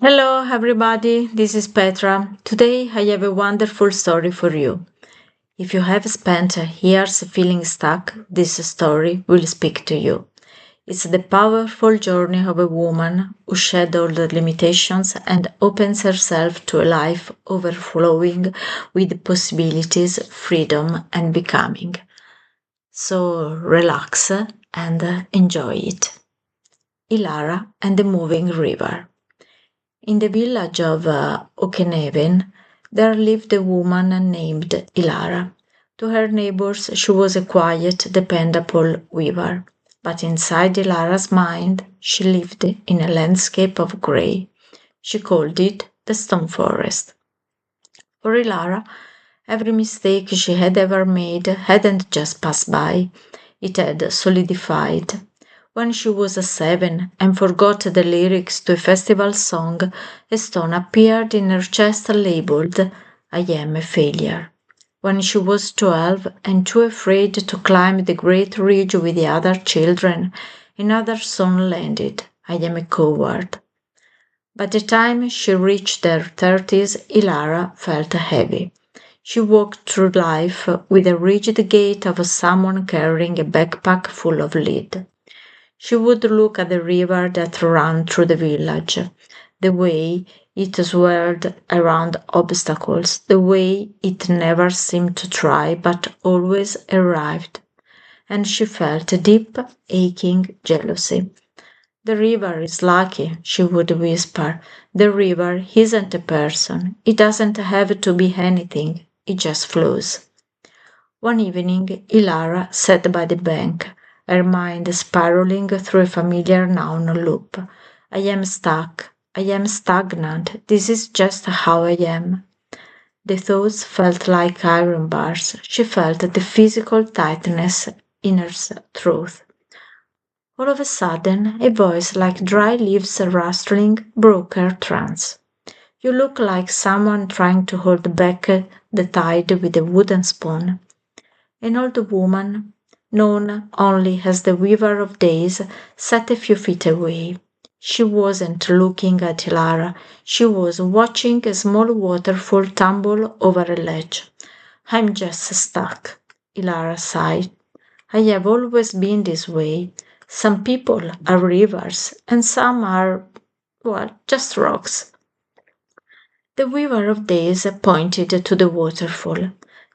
Hello, everybody. This is Petra. Today I have a wonderful story for you. If you have spent years feeling stuck, this story will speak to you. It's the powerful journey of a woman who shed all the limitations and opens herself to a life overflowing with possibilities, freedom, and becoming. So relax and enjoy it. Elara and the Moving River. In the village of Okinawan, there lived a woman named Elara. To her neighbors, she was a quiet, dependable weaver. But inside Elara's mind, she lived in a landscape of grey. She called it the Stone Forest. For Elara, every mistake she had ever made hadn't just passed by, it had solidified. When she was 7 and forgot the lyrics to a festival song, a stone appeared in her chest labeled, I am a failure. When she was 12 and too afraid to climb the great ridge with the other children, another stone landed, I am a coward. By the time she reached her 30s, Elara felt heavy. She walked through life with the rigid gait of someone carrying a backpack full of lead. She would look at the river that ran through the village, the way it swirled around obstacles, the way it never seemed to try but always arrived, and she felt a deep, aching jealousy. The river is lucky, she would whisper. The river isn't a person. It doesn't have to be anything. It just flows. One evening, Ilara sat by the bank, her mind spiraling through a familiar noun loop. I am stuck. I am stagnant. This is just how I am. The thoughts felt like iron bars. She felt the physical tightness in her throat. All of a sudden, a voice like dry leaves rustling broke her trance. You look like someone trying to hold back the tide with a wooden spoon. An old woman, known only as the Weaver of Days, sat a few feet away. She wasn't looking at Elara, she was watching a small waterfall tumble over a ledge. I'm just stuck, Elara sighed. I have always been this way. Some people are rivers, and some are, well, just rocks. The Weaver of Days pointed to the waterfall.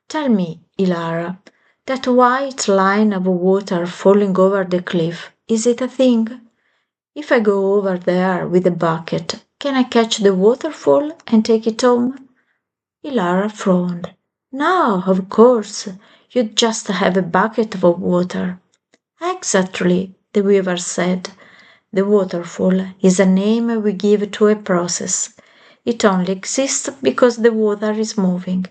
Tell me, Ilara, that white line of water falling over the cliff, is it a thing? If I go over there with a bucket, can I catch the waterfall and take it home? Ilara frowned. No, of course. You'd just have a bucket of water. Exactly, the weaver said. The waterfall is a name we give to a process. It only exists because the water is moving.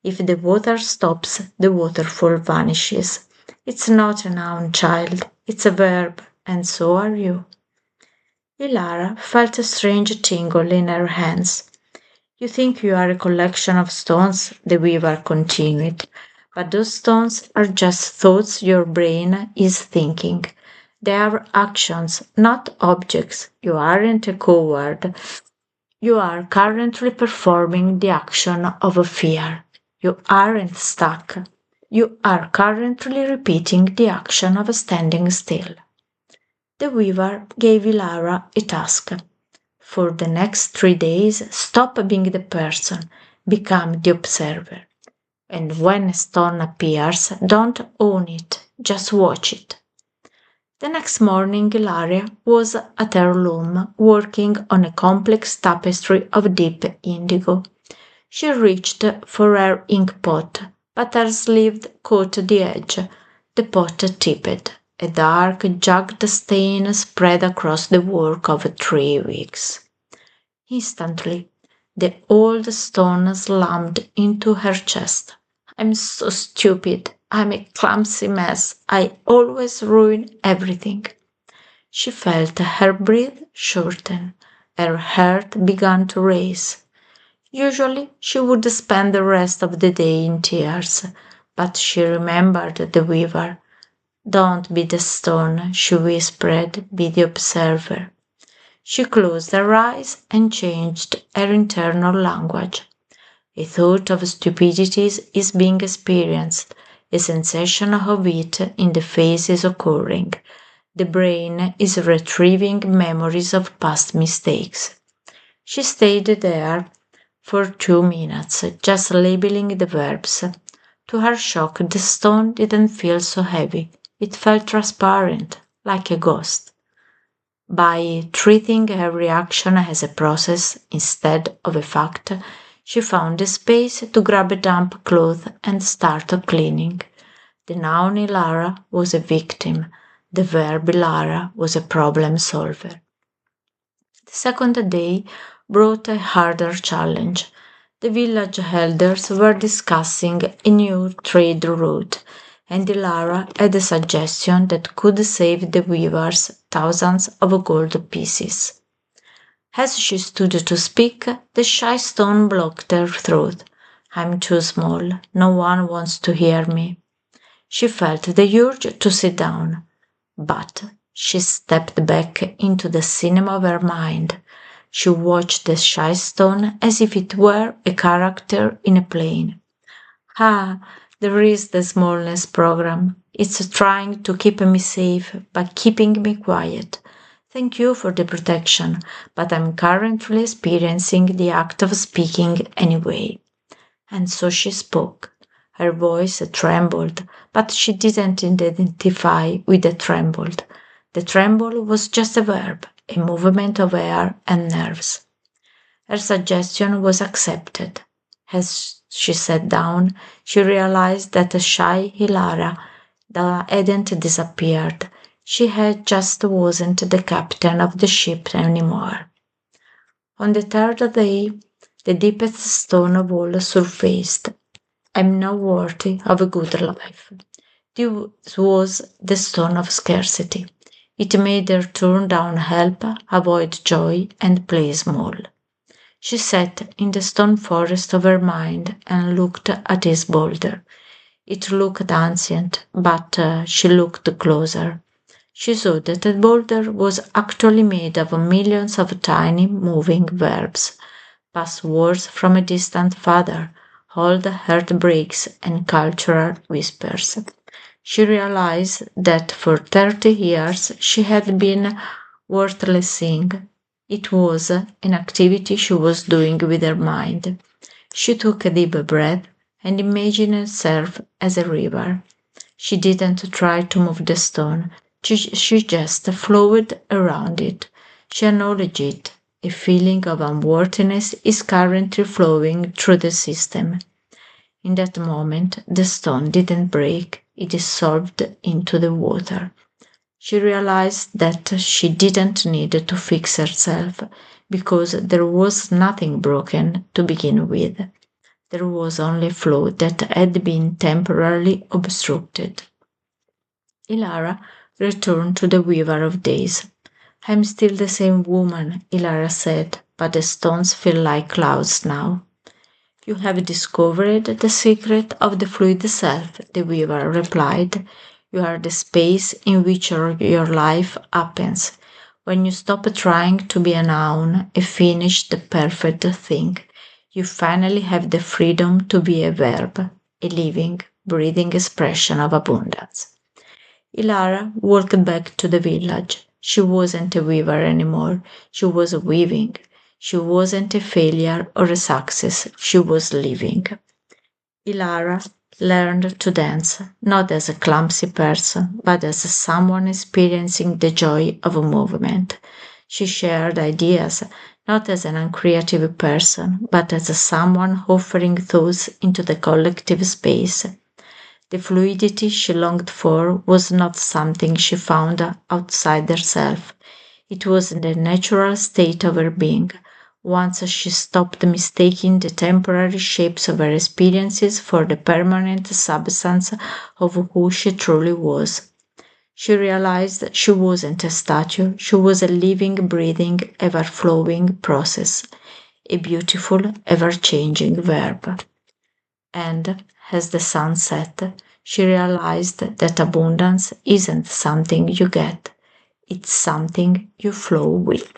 If the water stops, the waterfall vanishes. It's not a noun, child. It's a verb, and so are you. Ilara felt a strange tingle in her hands. You think you are a collection of stones, the weaver continued, but those stones are just thoughts your brain is thinking. They are actions, not objects. You aren't a coward. You are currently performing the action of a fear. You aren't stuck. You are currently repeating the action of standing still. The weaver gave Ilara a task. For the next 3 days, stop being the person, become the observer. And when a stone appears, don't own it, just watch it. The next morning, Ilaria was at her loom, working on a complex tapestry of deep indigo. She reached for her ink pot, but her sleeve caught the edge. The pot tipped. A dark, jagged stain spread across the work of 3 weeks. Instantly, the old stone slammed into her chest. I'm so stupid. I'm a clumsy mess. I always ruin everything. She felt her breath shorten. Her heart began to race. Usually, she would spend the rest of the day in tears, but she remembered the weaver. Don't be the stone, she whispered, be the observer. She closed her eyes and changed her internal language. A thought of stupidity is being experienced, a sensation of it in the face is occurring. The brain is retrieving memories of past mistakes. She stayed there for 2 minutes, just labeling the verbs. To her shock, the stone didn't feel so heavy. It felt transparent, like a ghost. By treating her reaction as a process instead of a fact, she found a space to grab a damp cloth and start cleaning. The noun Elara was a victim. The verb Elara was a problem solver. The second day brought a harder challenge. The village elders were discussing a new trade route, and Elara had a suggestion that could save the weavers thousands of gold pieces. As she stood to speak, the shy stone blocked her throat. I'm too small. No one wants to hear me. She felt the urge to sit down, but she stepped back into the cinema of her mind. She watched the shy stone as if it were a character in a plane. Ah, there is the smallness program. It's trying to keep me safe by keeping me quiet. Thank you for the protection, but I'm currently experiencing the act of speaking anyway. And so she spoke. Her voice trembled, but she didn't identify with the trembled. The tremble was just a verb, a movement of air and nerves. Her suggestion was accepted. As she sat down, she realized that the shy Hilara hadn't disappeared. She had just wasn't the captain of the ship anymore. On the third day, the deepest stone of all surfaced. I'm not worthy of a good life. This was the stone of scarcity. It made her turn down help, avoid joy, and play small. She sat in the stone forest of her mind and looked at his boulder. It looked ancient, but she looked closer. She saw that the boulder was actually made of millions of tiny moving verbs, passwords from a distant father, old heartbreaks, and cultural whispers. She realized that for 30 years she had been worthlessing. It was an activity she was doing with her mind. She took a deep breath and imagined herself as a river. She didn't try to move the stone. She just flowed around it. She acknowledged it. A feeling of unworthiness is currently flowing through the system. In that moment, the stone didn't break, it dissolved into the water. She realized that she didn't need to fix herself because there was nothing broken to begin with. There was only flow that had been temporarily obstructed. Elara returned to the Weaver of Days. I'm still the same woman, Elara said, but the stones feel like clouds now. You have discovered the secret of the fluid self, the Weaver replied. You are the space in which your life happens. When you stop trying to be a noun, a finished, perfect thing, you finally have the freedom to be a verb, a living, breathing expression of abundance. Elara walked back to the village. She wasn't a weaver anymore. She was weaving. She wasn't a failure or a success. She was living. Elara learned to dance, not as a clumsy person, but as someone experiencing the joy of a movement. She shared ideas, not as an uncreative person, but as someone offering thoughts into the collective space. The fluidity she longed for was not something she found outside herself. It was the natural state of her being. Once she stopped mistaking the temporary shapes of her experiences for the permanent substance of who she truly was. She realized she wasn't a statue, she was a living, breathing, ever flowing process, a beautiful, ever changing verb. And as the sun set, she realized that abundance isn't something you get, it's something you flow with.